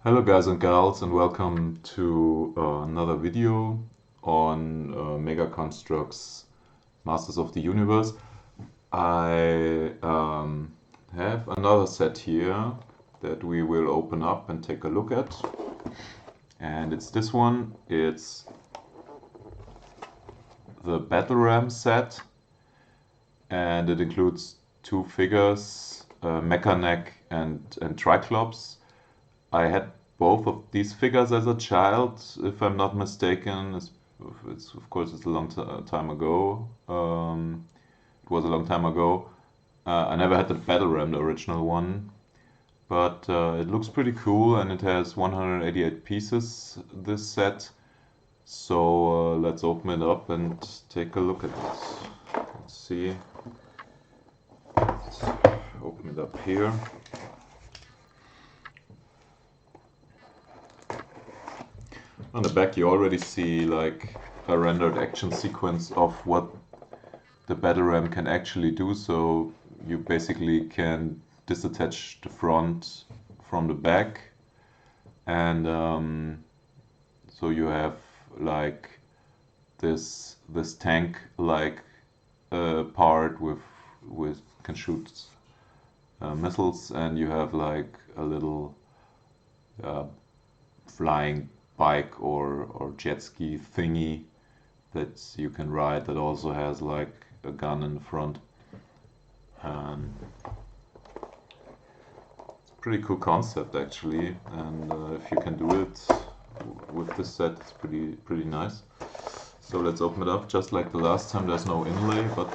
Hello guys and gals, and welcome to another video on Mega Construx Masters of the Universe. I have another set here that we will open up and take a look at, and it's this one. It's the Battle Ram set, and it includes two figures, Mechanic and Triclops. I had both of these figures as a child, if I'm not mistaken. It's of course it's a long time ago. It was a long time ago. I never had the Battle Ram, the original one, but it looks pretty cool, and it has 188 pieces, this set. So let's open it up and take a look at it. Let's see. Let's open it up here. On the back you already see like a rendered action sequence of what the Battle Ram can actually do. So you basically can disattach the front from the back, and so you have like this tank like part with can shoot missiles, and you have like a little flying bike or jet ski thingy that you can ride that also has like a gun in the front. It's a pretty cool concept actually, and if you can do it with this set, it's pretty nice. So let's open it up. Just like the last time, there's no inlay, but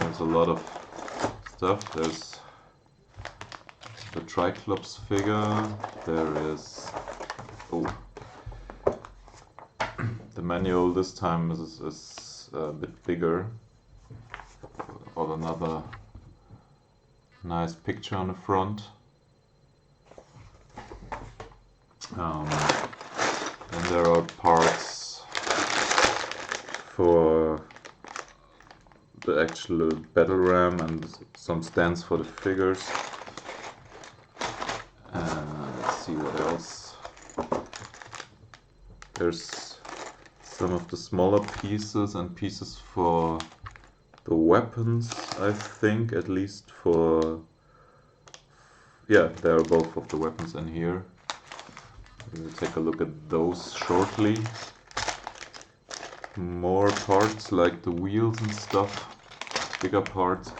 there's a lot of stuff. There's the Triclops figure. There is the manual this time is a bit bigger. Got another nice picture on the front. And there are parts for the actual Battle Ram and some stands for the figures. Let's see what else. There's some of the smaller pieces and pieces for the weapons, I think, at least for... yeah, there are both of the weapons in here. We'll take a look at those shortly. More parts like the wheels and stuff, bigger parts.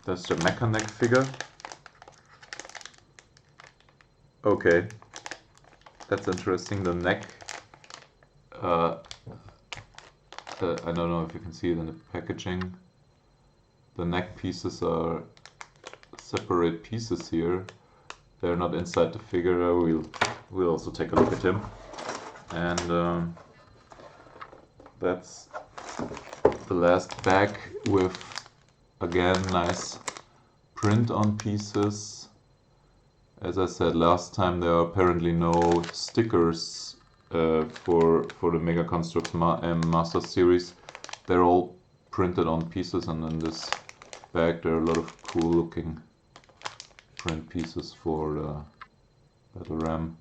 There's the Mechanic figure. Okay, that's interesting. The neck, I don't know if you can see it in the packaging. The neck pieces are separate pieces here. They're not inside the figure. We'll also take a look at him. And that's the last bag with, again, nice print on pieces. As I said last time, there are apparently no stickers for the Mega Construx Master Series. They're all printed on pieces, and in this bag there are a lot of cool looking print pieces for the Battle Ram.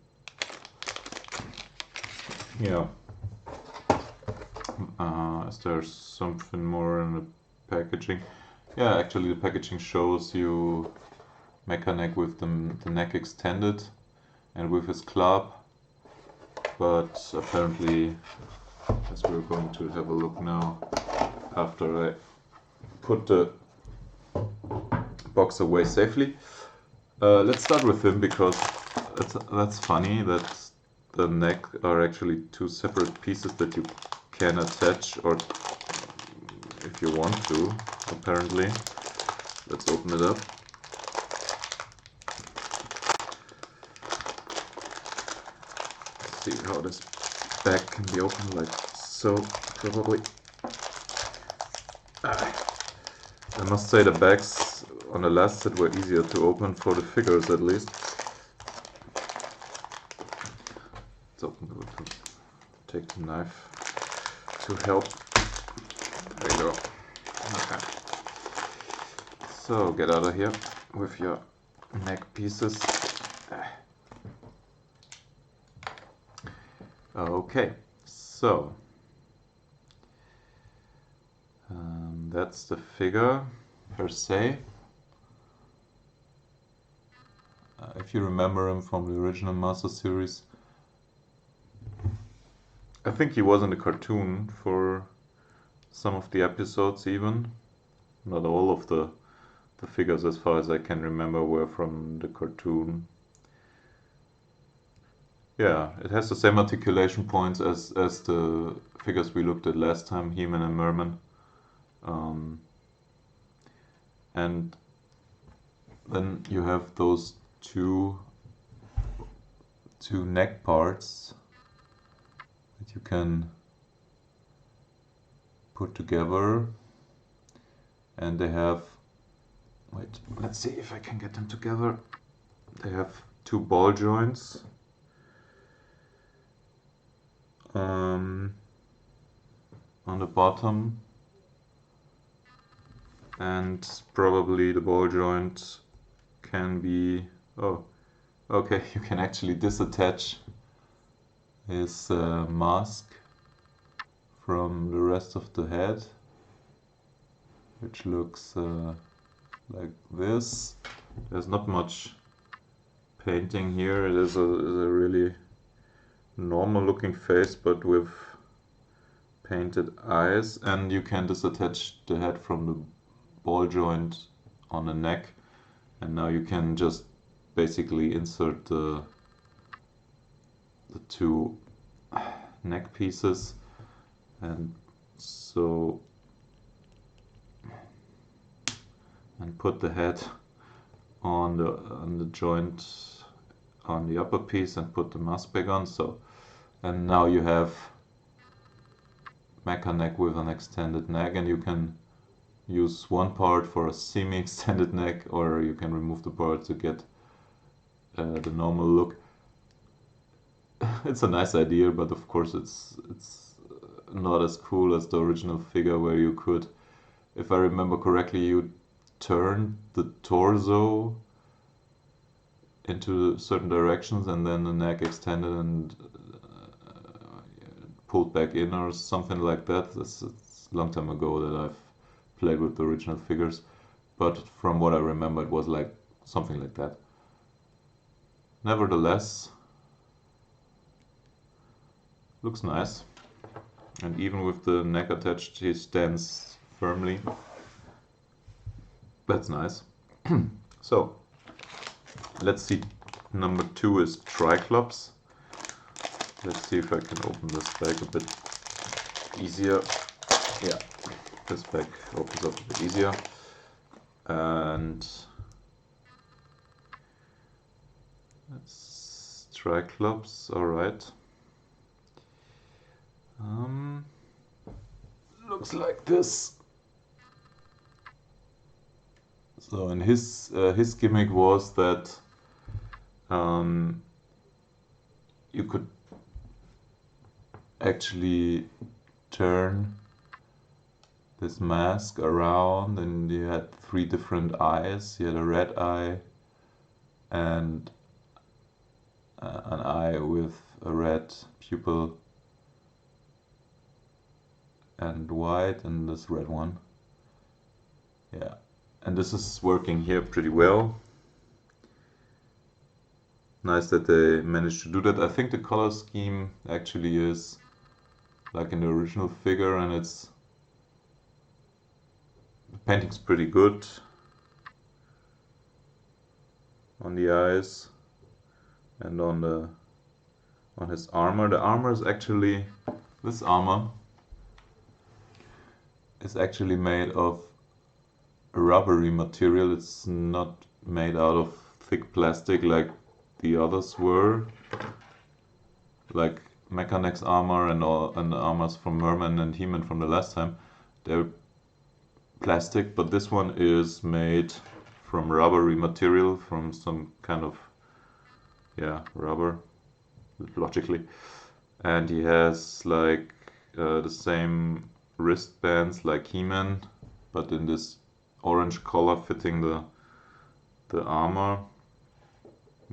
Yeah. Is there something more in the packaging? Yeah, actually the packaging shows you Mechanic with the neck extended and with his club, but apparently, as we're going to have a look now, after I put the box away safely. Let's start with him, because that's funny that the neck are actually two separate pieces that you can attach, or if you want to, apparently. Let's open it up. Let's see how this bag can be opened, like so, probably. I must say the bags on the last set were easier to open for the figures, at least. Let's open it. Take the knife to help. There you go. Okay. So get out of here with your neck pieces. Okay, so that's the figure per se. If you remember him from the original Master series, I think he was in the cartoon for some of the episodes even. Not all of the figures, as far as I can remember, were from the cartoon. Yeah, it has the same articulation points as the figures we looked at last time, He-Man and Merman. And then you have those two neck parts that you can put together, and they have, wait, let's see if I can get them together. They have two ball joints. On the bottom, and probably the ball joint can be, oh, okay, you can actually disattach his mask from the rest of the head, which looks like this. There's not much painting here. It is a really normal looking face, but with painted eyes, and you can disattach the head from the ball joint on the neck, and now you can just basically insert the two neck pieces, and so and put the head on the joint on the upper piece and put the mask back on. So, and now you have mecha neck with an extended neck, and you can use one part for a semi-extended neck, or you can remove the part to get the normal look. It's a nice idea, but of course it's not as cool as the original figure, where you could, if I remember correctly, you turn the torso into certain directions and then the neck extended and pulled back in or something like that. It's a long time ago that I've played with the original figures, but from what I remember it was like something like that. Nevertheless, looks nice, and even with the neck attached he stands firmly. That's nice. So let's see, number 2 is Triclops. Let's see if I can open this bag a bit easier. Yeah, this bag opens up a bit easier. And that's Triclops, alright. Looks like this. So, and his gimmick was that you could actually turn this mask around, and you had 3 different eyes. You had a red eye and an eye with a red pupil and white, and this red one. Yeah, and this is working here pretty well. Nice that they managed to do that. I think the color scheme actually is like in the original figure, and the painting's pretty good on the eyes and on his armor. The armor is actually, this armor is actually made of rubbery material. It's not made out of thick plastic like the others were, like Mechanex's armor and the armors from Merman and He-Man from the last time. They're plastic, but this one is made from rubbery material, from some kind of, yeah, rubber, logically. And he has like the same wristbands like He-Man, but in this orange color fitting the armor.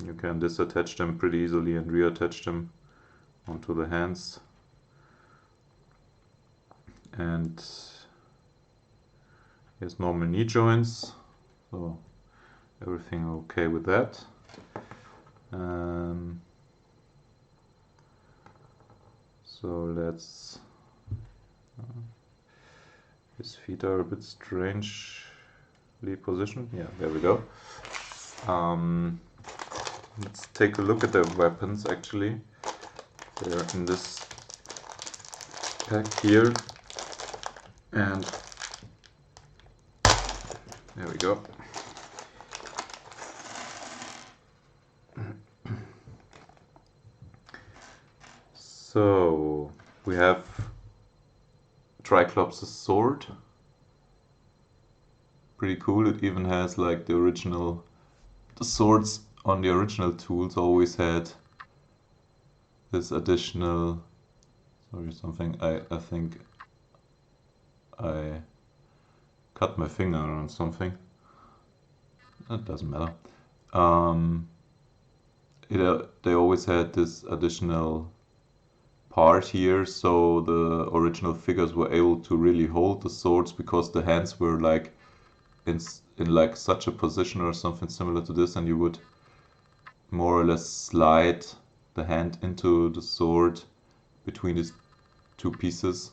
You can disattach them pretty easily and reattach them onto the hands. And here's normal knee joints, so everything okay with that. So let's, his feet are a bit strangely positioned. Yeah, there we go. Let's take a look at the weapons actually. They're in this pack here, and there we go. So we have Triclops' sword. Pretty cool. It even has like the original, the swords on the original tools always had this additional, sorry, something, I think I cut my finger on something. That doesn't matter. They always had this additional part here, so the original figures were able to really hold the swords because the hands were like in like such a position or something similar to this, and you would more or less slide the hand into the sword between these two pieces.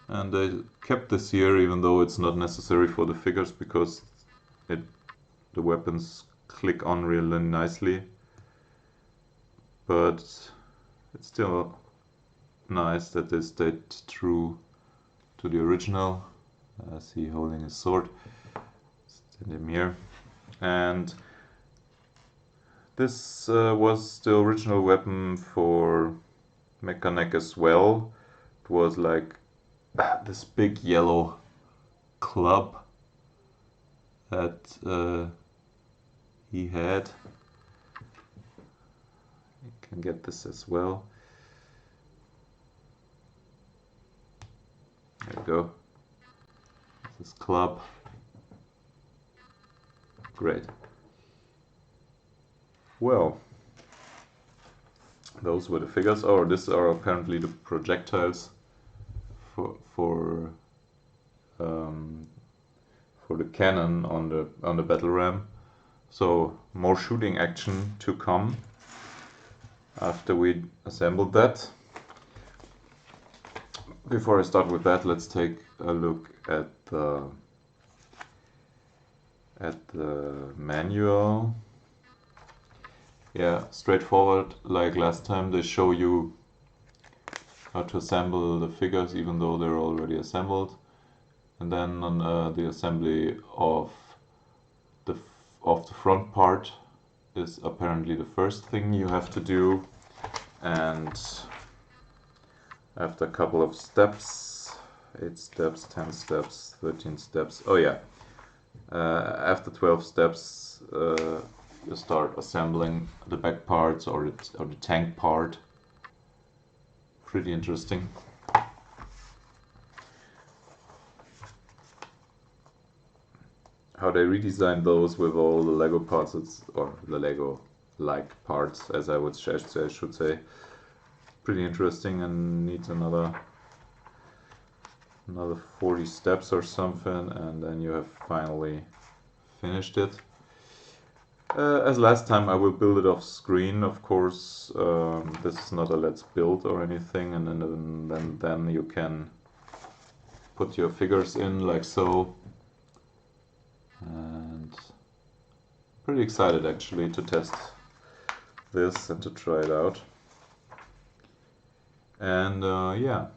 And they kept this here, even though it's not necessary for the figures, because the weapons click on really nicely. But it's still nice that they stayed true to the original. See, holding his sword. Stand him here. And this was the original weapon for Mega as well. It was like this big yellow club that he had. You can get this as well. There we go. This club. Great. Well, those were the figures. Oh, these are apparently the projectiles for the cannon on the battle ram. So more shooting action to come after we assembled that. Before I start with that, let's take a look at the manual. Yeah, straightforward like last time. They show you how to assemble the figures even though they're already assembled, and then on the assembly of the front part is apparently the first thing you have to do. And after a couple of steps, 8 steps, 10 steps, 13 steps, oh yeah, after 12 steps you start assembling the back parts or the tank part. Pretty interesting. How they redesigned those with all the Lego parts, or the Lego-like parts, as I should say. Pretty interesting, and needs another 40 steps or something, and then you have finally finished it. As last time, I will build it off screen, of course. This is not a let's build or anything, and then you can put your figures in like so. And pretty excited actually to test this and to try it out. And yeah,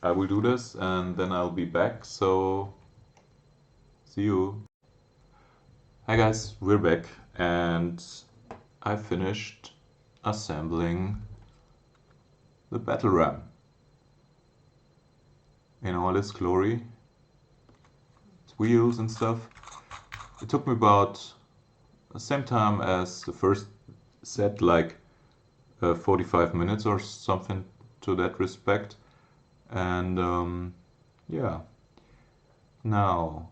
I will do this and then I'll be back, so see you. Hi guys, we're back, and I finished assembling the battle ram in all its glory, its wheels and stuff. It took me about the same time as the first set, like 45 minutes or something to that respect. And yeah, now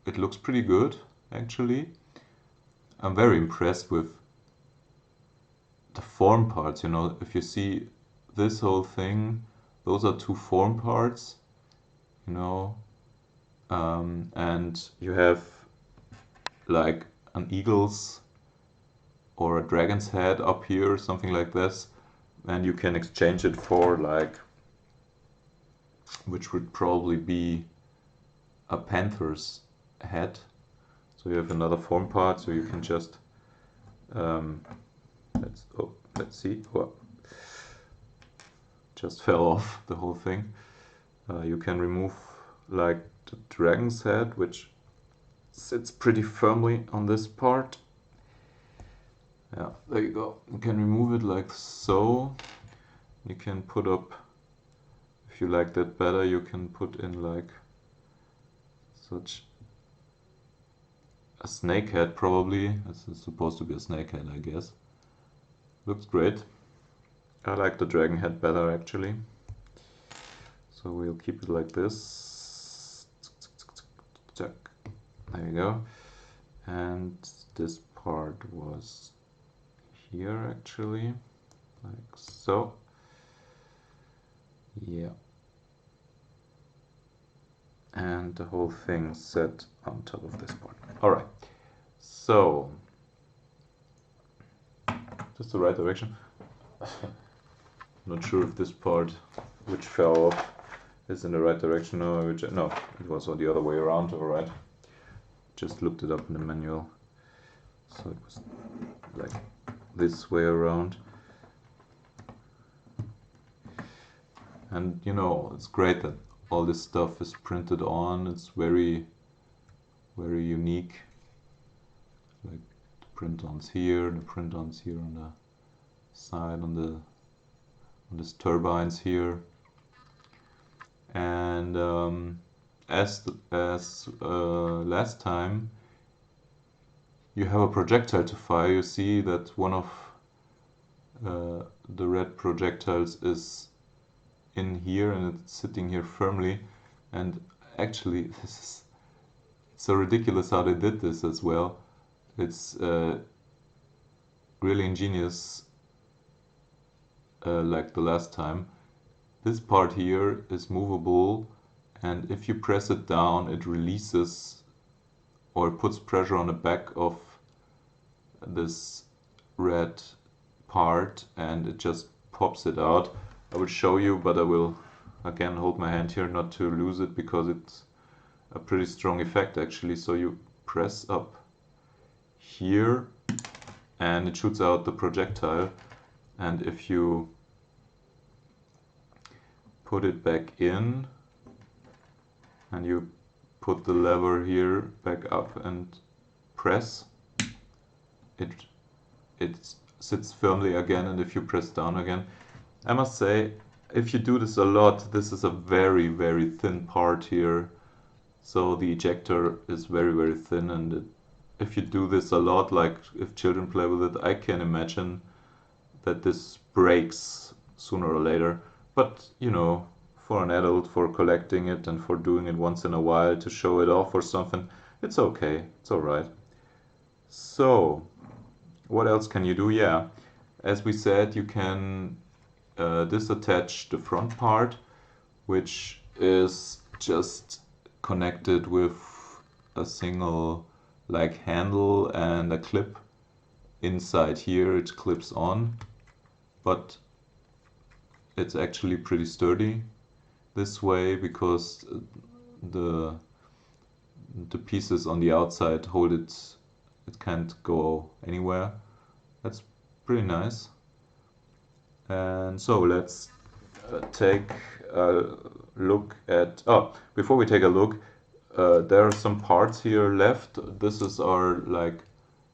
it looks pretty good actually. I'm very impressed with the form parts, you know, if you see this whole thing, those are two form parts, you know, and you have like an eagle's or a dragon's head up here, something like this, and you can exchange it for like, which would probably be a panther's head. So you have another form part, so you can just let's see. Oh, just fell off the whole thing. You can remove like the dragon's head, which sits pretty firmly on this part. Yeah, there you go. You can remove it like so. You can put up, if you like that better, you can put in like such a snake head, probably. This is supposed to be a snake head, I guess. Looks great. I like the dragon head better, actually. So we'll keep it like this. Check. There you go. And this part was here, actually, like so. Yeah. And the whole thing set on top of this part. Alright, so just the right direction. Not sure if this part, which fell off, is in the right direction. No, it was on the other way around. Alright, just looked it up in the manual. So it was like this way around. And you know, it's great that all this stuff is printed on. It's very, very unique. Like the print-ons here, the print-ons here on the side, on these turbines here. And as last time, you have a projectile to fire. You see that one of the red projectiles is in here and it's sitting here firmly, and actually this is so ridiculous how they did this as well. It's really ingenious, like the last time. This part here is movable, and if you press it down it releases or puts pressure on the back of this red part and it just pops it out. I will show you, but I will again hold my hand here not to lose it because it's a pretty strong effect actually. So you press up here and it shoots out the projectile, and if you put it back in and you put the lever here back up and press, it sits firmly again, and if you press down again, I must say, if you do this a lot, this is a very, very thin part here. So the ejector is very, very thin, and if you do this a lot, like if children play with it, I can imagine that this breaks sooner or later. But, you know, for an adult, for collecting it and for doing it once in a while to show it off or something, it's okay, it's alright. So, what else can you do? Yeah, as we said, you can disattach the front part, which is just connected with a single like handle and a clip inside here. It clips on, but it's actually pretty sturdy this way because the pieces on the outside hold it. It can't go anywhere. That's pretty nice. And so let's take a look at, before we take a look, there are some parts here left. This is our like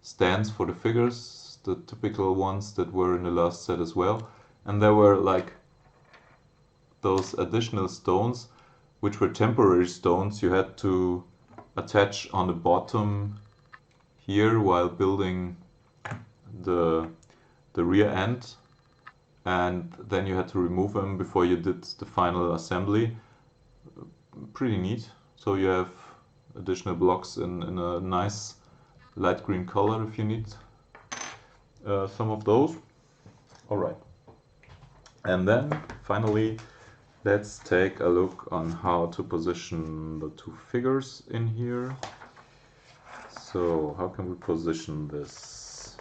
stands for the figures, the typical ones that were in the last set as well. And there were like those additional stones, which were temporary stones you had to attach on the bottom here while building the rear end, and then you had to remove them before you did the final assembly. Pretty neat. So you have additional blocks in a nice light green color if you need some of those. Alright. And then finally, let's take a look on how to position the two figures in here. So how can we position this?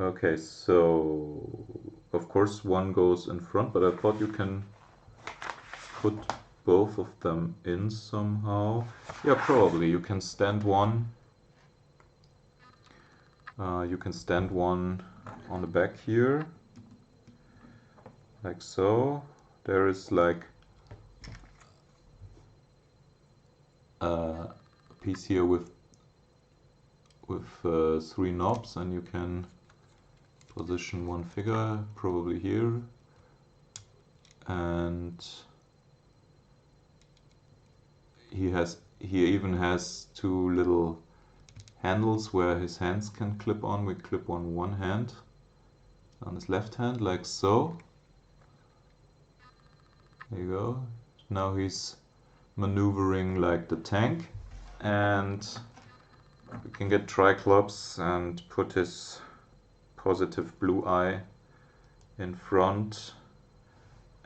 Okay, so of course one goes in front, but I thought you can put both of them in somehow. Yeah, probably you can stand one. You can stand one on the back here, like so. There is like a piece here with 3 knobs, and you can position one figure probably here, and he even has 2 little handles where his hands can clip on. We clip on one hand, on his left hand, like so. There you go. Now he's maneuvering like the tank, and we can get Triclops and put his positive blue eye in front,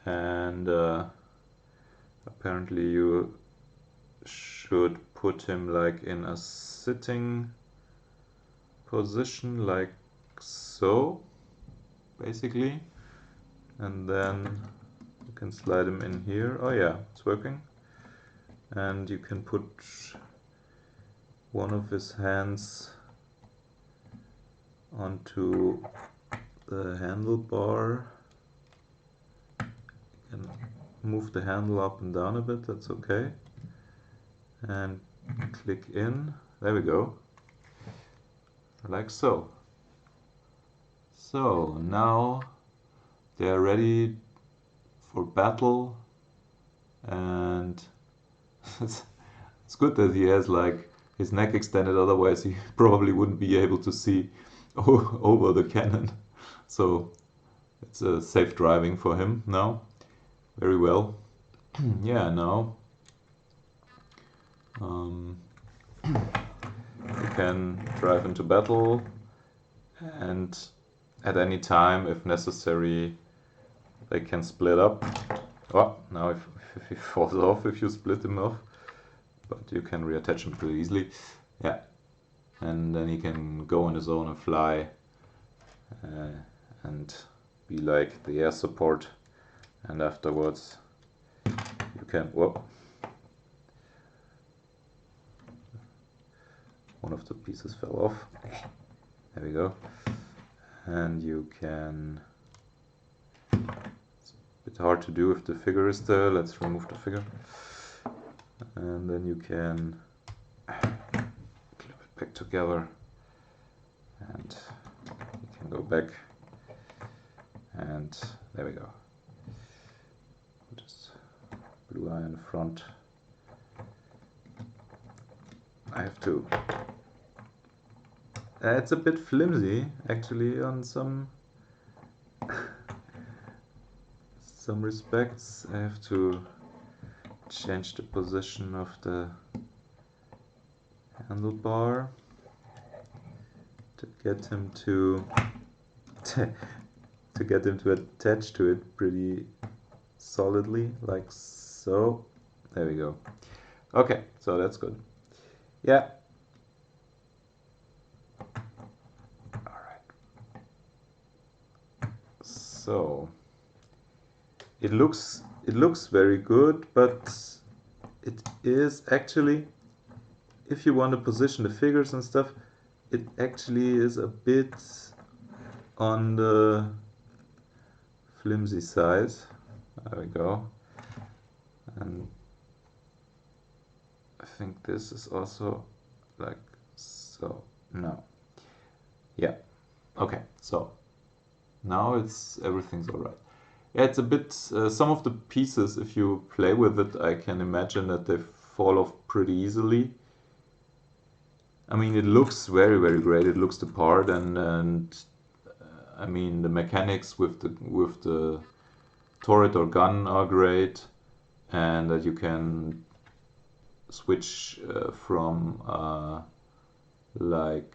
and apparently you should put him like in a sitting position, like so, basically, and then you can slide him in here. Oh yeah, it's working. And you can put one of his hands onto the handlebar. You can move the handle up and down a bit, that's okay. And click in. There we go. Like so. So now they are ready for battle, and it's good that he has like his neck extended, otherwise he probably wouldn't be able to see over the cannon. So it's a safe driving for him now. Very well. Yeah, now you can drive into battle, and at any time, if necessary, they can split up. Oh, now if he falls off, if you split him off, but you can reattach him pretty easily. Yeah, and then he can go on his own and fly, and be like the air support, and afterwards you can, whoa, one of the pieces fell off. There we go. And you can, it's a bit hard to do if the figure is there. Let's remove the figure. And then you can clip it back together, and you can go back, and there we go. Just blue eye in the front. I have to, it's a bit flimsy actually on some respects. I have to change the position of the handlebar to get him to attach to it pretty solidly, like so. There we go. Okay, so that's good. Yeah. Alright. So it looks very good, but it is actually, if you want to position the figures and stuff, it actually is a bit on the flimsy side. There we go. And I think this is also like so. No. Yeah. Okay. So now everything's all right. Yeah, it's a bit, some of the pieces, if you play with it, I can imagine that they fall off pretty easily. I mean, it looks very, very great. It looks the part, and I mean, the mechanics with the turret or gun are great, and that you can switch from like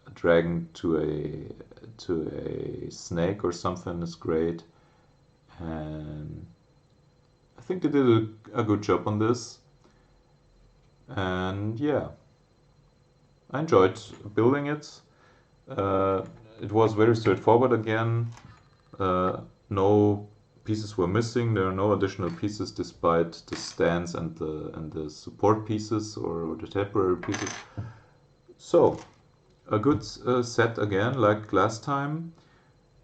a dragon to a snake or something is great, and I think they did a good job on this. And yeah, I enjoyed building it. It was very straightforward again. No pieces were missing. There are no additional pieces despite the stands and the support pieces or the temporary pieces. So a good set again, like last time.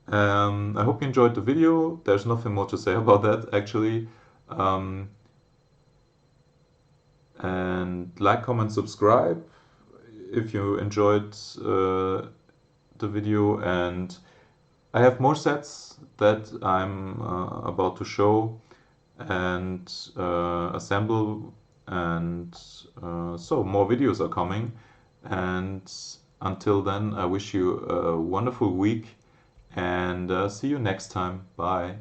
I hope you enjoyed the video. There's nothing more to say about that actually. And like, comment, subscribe if you enjoyed the video, and I have more sets that I'm about to show and assemble, and so more videos are coming, and until then I wish you a wonderful week, and see you next time. Bye.